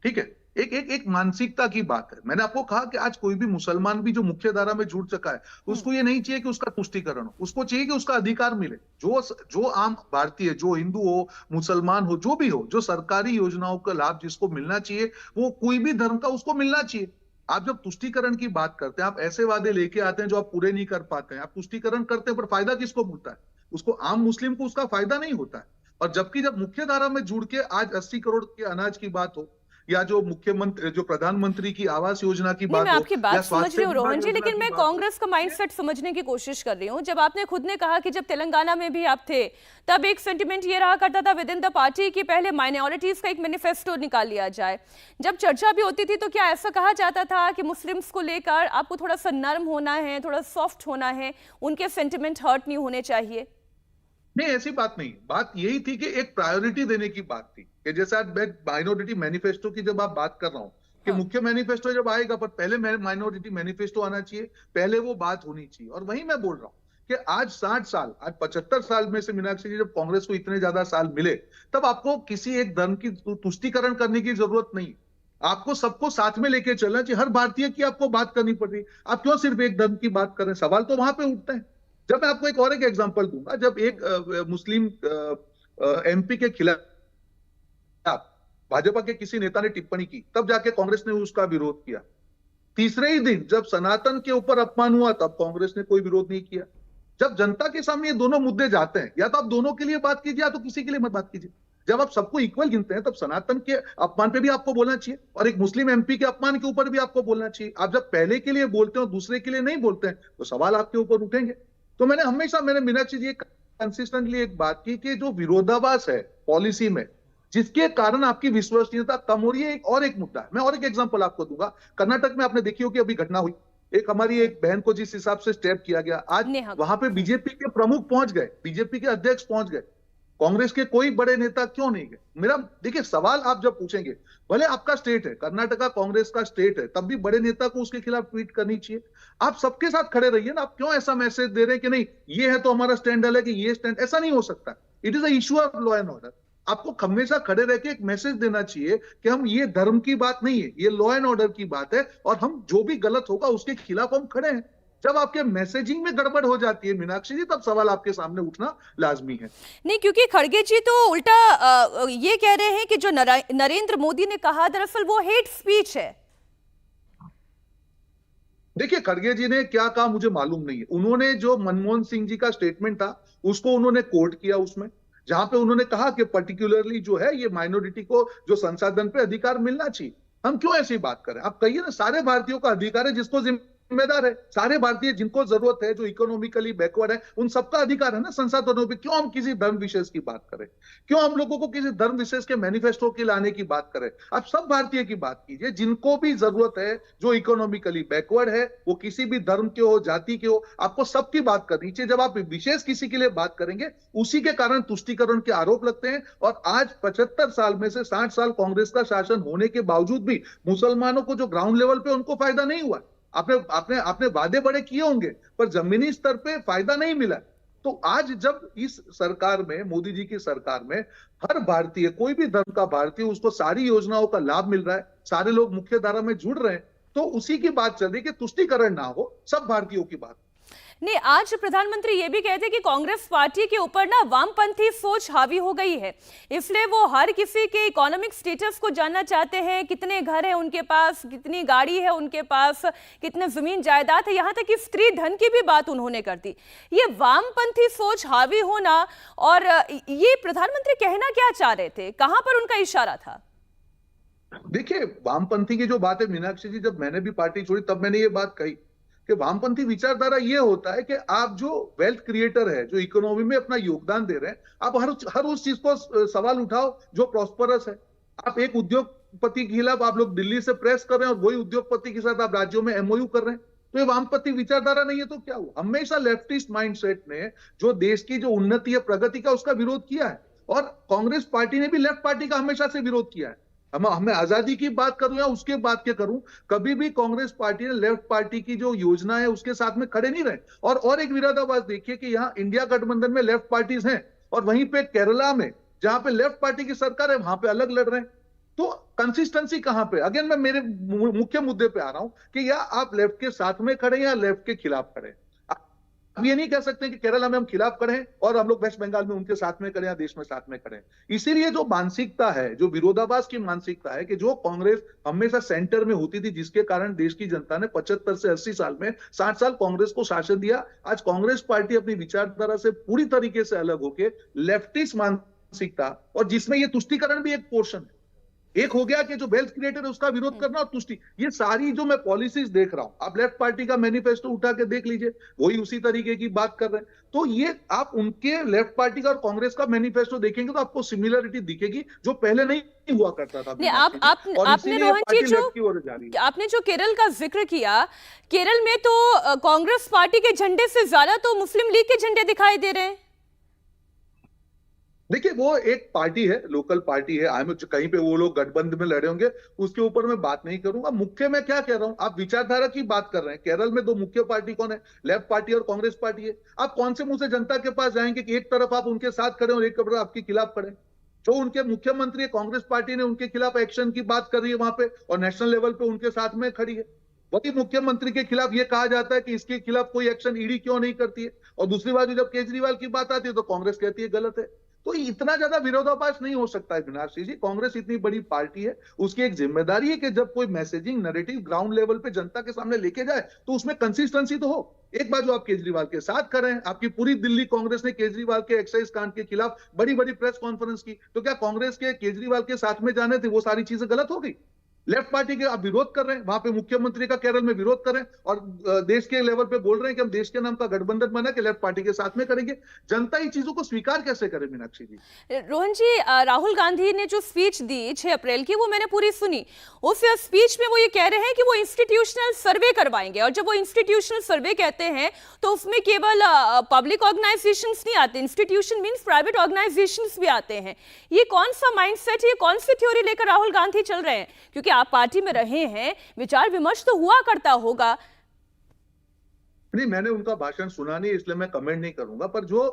ठीक है, एक मानसिकता की बात है। मैंने आपको कहा कि आज कोई भी मुसलमान भी जो मुख्य धारा में जुड़ चुका है, उसको ये नहीं चाहिए कि उसका तुष्टीकरण हो, उसको चाहिए कि उसका अधिकार मिले। जो आम भारतीय, जो हिंदू हो, मुसलमान हो, जो भी हो, जो सरकारी योजनाओं का लाभ जिसको मिलना चाहिए, वो कोई भी धर्म का उसको मिलना चाहिए। आप जब तुष्टीकरण की बात करते हैं, आप ऐसे वादे लेके आते हैं जो आप पूरे नहीं कर पाते हैं। आप तुष्टीकरण करते हैं पर फायदा किसको मिलता है? उसको, आम मुस्लिम को उसका फायदा नहीं होता है। और जबकि जब मुख्य धारा में जुड़ के आज 80 करोड़ के अनाज की बात हो, या जो मुख्यमंत्री, जो प्रधानमंत्री की आवास योजना की बात मैं हो, आपकी बात समझ रही हूँ रोहन जी, योजना लेकिन की मैं बात कांग्रेस का माइंडसेट समझने की कोशिश कर रही हूँ। जब आपने खुद ने कहा कि जब तेलंगाना में भी आप थे, तब एक सेंटिमेंट ये रहा करता था विद इन द पार्टी कि पहले माइनॉरिटीज का एक मैनिफेस्टो निकाल लिया जाए। जब चर्चा भी होती थी तो क्या ऐसा कहा जाता था कि मुस्लिम्स को लेकर आपको थोड़ा सा नर्म होना है, थोड़ा सॉफ्ट होना है, उनके सेंटिमेंट हर्ट नहीं होने चाहिए? नहीं, ऐसी बात नहीं। बात यही थी कि एक प्रायोरिटी देने की बात थी कि जैसे आज मैं माइनॉरिटी मैनिफेस्टो की जब आप बात कर रहा हूं कि मुख्य मैनिफेस्टो जब आएगा, पर पहले माइनॉरिटी मैनिफेस्टो आना चाहिए, पहले वो बात होनी चाहिए। और वही मैं बोल रहा हूं कि आज 60 साल, आज 75 साल में से मीनाक्षी जी, जब कांग्रेस को इतने ज्यादा साल मिले, तब आपको किसी एक धर्म की तुष्टीकरण करने की जरूरत नहीं। आपको सबको साथ में लेके चलना चाहिए। हर भारतीय की आपको बात करनी पड़ रही, आप क्यों सिर्फ एक धर्म की बात करें? सवाल तो वहां पे उठते हैं। जब मैं आपको एक और एग्जांपल दूंगा, जब एक मुस्लिम एमपी के खिलाफ भाजपा के किसी नेता ने टिप्पणी की, तब जाके कांग्रेस ने उसका विरोध किया। तीसरे ही दिन जब सनातन के ऊपर अपमान हुआ, तब कांग्रेस ने कोई विरोध नहीं किया। जब जनता के सामने ये दोनों मुद्दे जाते हैं, या तो आप दोनों के लिए बात कीजिए या तो किसी के लिए मत बात कीजिए। जब आप सबको इक्वल गिनते हैं, तब सनातन के अपमान पे भी आपको बोलना चाहिए और एक मुस्लिम एमपी के अपमान के ऊपर भी आपको बोलना चाहिए। आप जब पहले के लिए बोलते हैं और दूसरे के लिए नहीं बोलते हैं, तो सवाल आपके ऊपर उठेंगे। तो मैंने मीनाक्षी जी कंसिस्टेंटली एक बात की कि जो विरोधाभास है पॉलिसी में, जिसके कारण आपकी विश्वसनीयता कम हो रही है, एक मुद्दा है। मैं और एक एग्जांपल आपको दूंगा। कर्नाटक में आपने देखी हो कि अभी घटना हुई, एक हमारी एक बहन को जिस हिसाब से स्टेप किया गया, आज वहां पे बीजेपी के प्रमुख पहुंच गए, बीजेपी के अध्यक्ष पहुंच गए, कांग्रेस के कोई बड़े नेता क्यों नहीं गए? मेरा देखिए सवाल आप जब पूछेंगे, भले आपका स्टेट है, कर्नाटका कांग्रेस का स्टेट है, तब भी बड़े नेता को उसके खिलाफ ट्वीट करनी चाहिए। आप सबके साथ खड़े रहिए ना। आप क्यों ऐसा मैसेज दे रहे हैं कि नहीं ये है तो हमारा स्टैंड अलग है, ये स्टैंड? ऐसा नहीं हो सकता। It is a issue of law and order. आपको हमेशा खड़े रह के एक मैसेज देना चाहिए कि हम, ये धर्म की बात नहीं है, ये लॉ एंड ऑर्डर की बात है, और हम जो भी गलत होगा उसके खिलाफ हम खड़े हैं। जब आपके मैसेजिंग में गड़बड़ हो जाती है मीनाक्षी जी, तब सवाल आपके सामने उठना लाजमी है। नहीं, क्योंकि खड़गे जी तो उल्टा ये कह रहे हैं कि जो नरेंद्र मोदी ने कहा, दरअसल वो हेट स्पीच है। देखिए, खड़गे जी ने क्या कहा मुझे मालूम नहीं है। उन्होंने जो मनमोहन सिंह जी का स्टेटमेंट था उसको उन्होंने कोट किया, उसमें जहां पे उन्होंने कहा कि पर्टिकुलरली जो है ये माइनॉरिटी को जो संसाधन पे अधिकार मिलना चाहिए। हम क्यों ऐसी बात करें? आप कहिए ना, सारे भारतीयों का अधिकार है, जिसको जिम्मेदार है, सारे भारतीय जिनको जरूरत है, जो इकोनॉमिकली बैकवर्ड है, उन सबका अधिकार है ना संसाधनों पे। क्यों हम किसी धर्म विशेष की बात करें? क्यों हम लोगों को किसी धर्म विशेष के मैनिफेस्टो के लाने की बात करें? आप सब भारतीय की बात कीजिए, जिनको भी जरूरत है, जो इकोनॉमिकली बैकवर्ड है, वो किसी भी धर्म के हो, जाति के हो, आपको सबकी बात करनी चाहिए। जब आप विशेष किसी के लिए बात करेंगे, उसी के कारण तुष्टीकरण के आरोप लगते हैं। और आज 75 साल में से 60 साल कांग्रेस का शासन होने के बावजूद भी मुसलमानों को जो ग्राउंड लेवल पे उनको फायदा नहीं हुआ। आपने वादे बड़े किए होंगे, पर जमीनी स्तर पे फायदा नहीं मिला। तो आज जब इस सरकार में, मोदी जी की सरकार में, हर भारतीय, कोई भी धर्म का भारतीय, उसको सारी योजनाओं का लाभ मिल रहा है, सारे लोग मुख्य धारा में जुड़ रहे हैं, तो उसी की बात चल रही है कि तुष्टीकरण ना हो, सब भारतीयों की बात। नहीं, आज प्रधानमंत्री ये भी कहते कि कांग्रेस पार्टी के ऊपर ना वामपंथी सोच हावी हो गई है, इसलिए वो हर किसी के इकोनॉमिक स्टेटस को जानना चाहते हैं, कितने घर हैं उनके पास, कितनी गाड़ी है उनके पास, कितने जमीन जायदाद है, यहाँ तक कि स्त्री धन की भी बात उन्होंने कर दी। ये वामपंथी सोच हावी होना, और ये प्रधानमंत्री कहना क्या चाह रहे थे, कहां पर उनका इशारा था? देखिए, वामपंथी की जो बात है मीनाक्षी जी, जब मैंने भी पार्टी छोड़ी तब मैंने ये बात कही कि वामपंथी विचारधारा ये होता है कि आप जो वेल्थ क्रिएटर है, जो इकोनॉमी में अपना योगदान दे रहे हैं, आप हर उस चीज को सवाल उठाओ जो प्रॉस्परस है। आप एक उद्योगपति के खिलाफ आप लोग दिल्ली से प्रेस कर रहे हैं और वही उद्योगपति के साथ आप राज्यों में एमओयू कर रहे हैं, तो ये वामपंथी विचारधारा नहीं है तो क्या हुआ? हमेशा लेफ्टिस्ट माइंडसेट ने जो देश की जो उन्नति है, प्रगति का, उसका विरोध किया है, और कांग्रेस पार्टी ने भी लेफ्ट पार्टी का हमेशा से विरोध किया है। हमें आजादी की बात करूं या उसके बात के करूं, कभी भी कांग्रेस पार्टी ने लेफ्ट पार्टी की जो योजना है उसके साथ में खड़े नहीं रहे। और एक विरोधाभास देखिए कि यहाँ इंडिया गठबंधन में लेफ्ट पार्टीज हैं और वहीं पे केरला में जहां पे लेफ्ट पार्टी की सरकार है वहां पे अलग लड़ रहे हैं। तो कंसिस्टेंसी कहां पे? अगेन मैं मेरे मुख्य मुद्दे पे आ रहा हूं कि या आप लेफ्ट के साथ में खड़े या लेफ्ट के खिलाफ खड़े। अब ये नहीं कह सकते कि केरला में हम खिलाफ खड़े हैं और हम लोग वेस्ट बंगाल में उनके साथ में खड़े या देश में साथ में खड़े हैं। इसीलिए जो मानसिकता है, जो विरोधाभास की मानसिकता है कि जो कांग्रेस हमेशा सेंटर में होती थी, जिसके कारण देश की जनता ने 75 से 80 साल में 60 साल कांग्रेस को शासन दिया, आज कांग्रेस पार्टी अपनी विचारधारा से पूरी तरीके से अलग होकर लेफ्टिस्ट मानसिकता, और जिसमें ये तुष्टीकरण भी एक पोर्शन है। एक हो गया कि जो वेल्थ क्रिएटर है उसका विरोध करना और तुष्टि, ये सारी जो मैं पॉलिसीज देख रहा हूं, आप लेफ्ट पार्टी का मैनिफेस्टो उठा के देख लीजिए, वही उसी तरीके की बात कर रहे हैं। तो ये आप उनके लेफ्ट पार्टी का और कांग्रेस का मैनिफेस्टो देखेंगे तो आपको सिमिलरिटी दिखेगी जो पहले नहीं हुआ करता था। आपने रोहन जी आपने जो केरल का जिक्र किया, केरल में तो कांग्रेस पार्टी के झंडे से ज्यादा तो मुस्लिम लीग के झंडे दिखाई दे रहे हैं। देखिए, वो एक पार्टी है, लोकल पार्टी है, कहीं पे वो लोग गठबंधन में लड़े होंगे, उसके ऊपर मैं बात नहीं करूंगा। मुख्य मैं क्या कह रहा हूं, आप विचारधारा की बात कर रहे हैं। केरल में दो मुख्य पार्टी कौन है? लेफ्ट पार्टी और कांग्रेस पार्टी है। आप कौन से मुंह से जनता के पास जाएंगे कि एक तरफ आप उनके साथ खड़े और एक तरफ आपके खिलाफ खड़े? जो उनके मुख्यमंत्री है, कांग्रेस पार्टी ने उनके खिलाफ एक्शन की बात कर रही है वहां पे, और नेशनल लेवल पे उनके साथ में खड़ी है। वही मुख्यमंत्री के खिलाफ ये कहा जाता है कि इसके खिलाफ कोई एक्शन ईडी क्यों नहीं करती है, और दूसरी बात जब केजरीवाल की बात आती है तो कांग्रेस कहती है गलत है। तो इतना ज्यादा विरोधाभास नहीं हो सकता है मीनाक्षी जी। कांग्रेस इतनी बड़ी पार्टी है, उसकी एक जिम्मेदारी है कि जब कोई मैसेजिंग नैरेटिव ग्राउंड लेवल पे जनता के सामने लेके जाए तो उसमें कंसिस्टेंसी तो हो। एक बार जो आप केजरीवाल के साथ खड़े हैं, आपकी पूरी दिल्ली कांग्रेस ने केजरीवाल के एक्साइज कांड के खिलाफ बड़ी बड़ी प्रेस कॉन्फ्रेंस की, तो क्या कांग्रेस के केजरीवाल के साथ में जाने थे वो सारी चीजें गलत हो गई? लेफ्ट पार्टी के आप विरोध कर रहे हैं, वहां पे मुख्यमंत्री का केरल में विरोध कर रहे हैं, और देश के लेवल पे बोल रहे हैं कि हम देश के नाम का गठबंधन बना के लेफ्ट पार्टी के साथ में करेंगे। जनता इन चीजों को स्वीकार कैसे करे मीनाक्षी जी? रोहन जी, राहुल गांधी ने जो स्पीच दी 6 अप्रैल की, वो मैंने पूरी सुनी। उस स्पीच में वो ये कह रहे हैं कि वो इंस्टीट्यूशनल सर्वे करवाएंगे, और जब वो इंस्टीट्यूशनल सर्वे कहते हैं तो उसमें केवल पब्लिक ऑर्गेनाइजेशंस नहीं आते, इंस्टीट्यूशन मींस प्राइवेट ऑर्गेनाइजेशंस भी आते हैं। ये कौन सा माइंडसेट, ये कौन सी थ्योरी लेकर राहुल गांधी चल रहे हैं? क्योंकि आप पार्टी में रहे हैं, विचार विमर्श तो हुआ करता होगा। नहीं, मैंने उनका भाषण सुना नहीं, इसलिए मैं कमेंट नहीं करूंगा। पर जो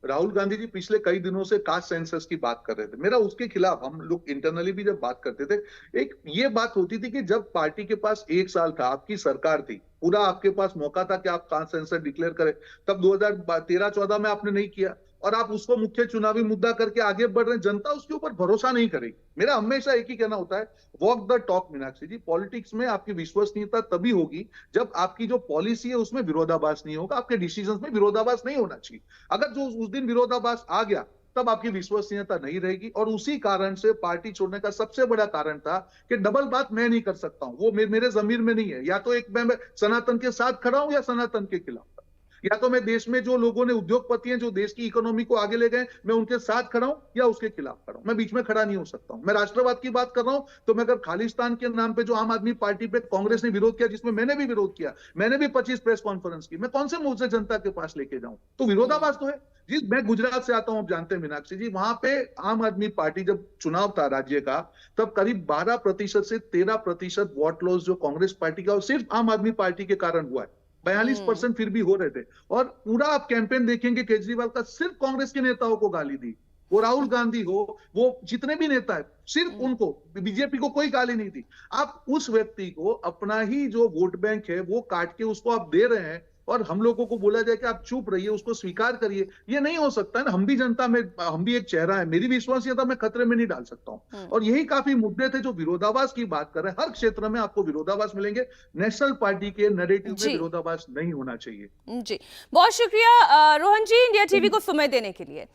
राहुल गांधी जी पिछले कई दिनों से कास्ट सेंसस की बात कर रहे थे, मेरा उसके खिलाफ, हम लोग इंटरनली भी जब बात करते थे, एक ये बात होती थी कि जब पार्टी के पास 1 साल था, आपकी सरकार थी, पूरा आपके पास मौका था कि आप कास्ट सेंसस डिक्लेयर करें, तब 2013-14 में आपने नहीं किया, और आप उसको मुख्य चुनावी मुद्दा करके आगे बढ़ रहे हैं। जनता उसके ऊपर भरोसा नहीं करेगी। मेरा हमेशा एक ही कहना होता है, walk the talk Meenakshi ji. Politics में आपकी विश्वसनीयता तभी होगी जब आपकी जो पॉलिसी है उसमें विरोधाभास नहीं होगा, आपके डिसीजंस में विरोधाभास नहीं होना चाहिए। अगर जो उस दिन विरोधाभास आ गया तब आपकी विश्वसनीयता नहीं रहेगी, और उसी कारण से पार्टी छोड़ने का सबसे बड़ा कारण था कि डबल बात मैं नहीं कर सकता हूं, वो मेरे जमीर में नहीं है। या तो एक मैं सनातन के साथ खड़ा हूं या सनातन के खिलाफ, या तो मैं देश में जो लोगों ने उद्योगपति हैं, जो देश की इकोनॉमी को आगे ले गए, मैं उनके साथ खड़ा हूं या उसके खिलाफ खड़ा हूं। मैं बीच में खड़ा नहीं हो सकता हूं। मैं राष्ट्रवाद की बात कर रहा हूं तो मैं अगर खालिस्तान के नाम पे जो आम आदमी पार्टी पे कांग्रेस ने विरोध किया, जिसमें मैंने भी विरोध किया, मैंने भी 25 प्रेस कॉन्फ्रेंस की, मैं कौन से मुंह से जनता के पास लेके जाऊं? तो विरोधाभास तो है जी। मैं गुजरात से आता हूं, आप जानते हैं मीनाक्षी जी, वहां पे आम आदमी पार्टी जब चुनाव था राज्य का, तब करीब 12% से 13% वोट लॉस जो कांग्रेस पार्टी का, और सिर्फ आम आदमी पार्टी के कारण हुआ है। 42% फिर भी हो रहे थे। और पूरा आप कैंपेन देखेंगे केजरीवाल का, सिर्फ कांग्रेस के नेताओं को गाली दी। वो राहुल गांधी हो, वो जितने भी नेता है, सिर्फ उनको, बीजेपी को कोई गाली नहीं दी। आप उस व्यक्ति को अपना ही जो वोट बैंक है वो काट के उसको आप दे रहे हैं, और हम लोगों को बोला जाए कि आप चुप रहिए, उसको स्वीकार करिए। ये नहीं हो सकता है ना। हम भी जनता में, हम भी एक चेहरा है, मेरी विश्वसनीयता मैं खतरे में नहीं डाल सकता हूं। और यही काफी मुद्दे थे जो विरोधाभास की बात कर रहे हैं। हर क्षेत्र में आपको विरोधाभास मिलेंगे, नेशनल पार्टी के नैरेटिव में विरोधाभास नहीं होना चाहिए। जी, बहुत शुक्रिया रोहन जी, इंडिया टीवी को समय देने के लिए।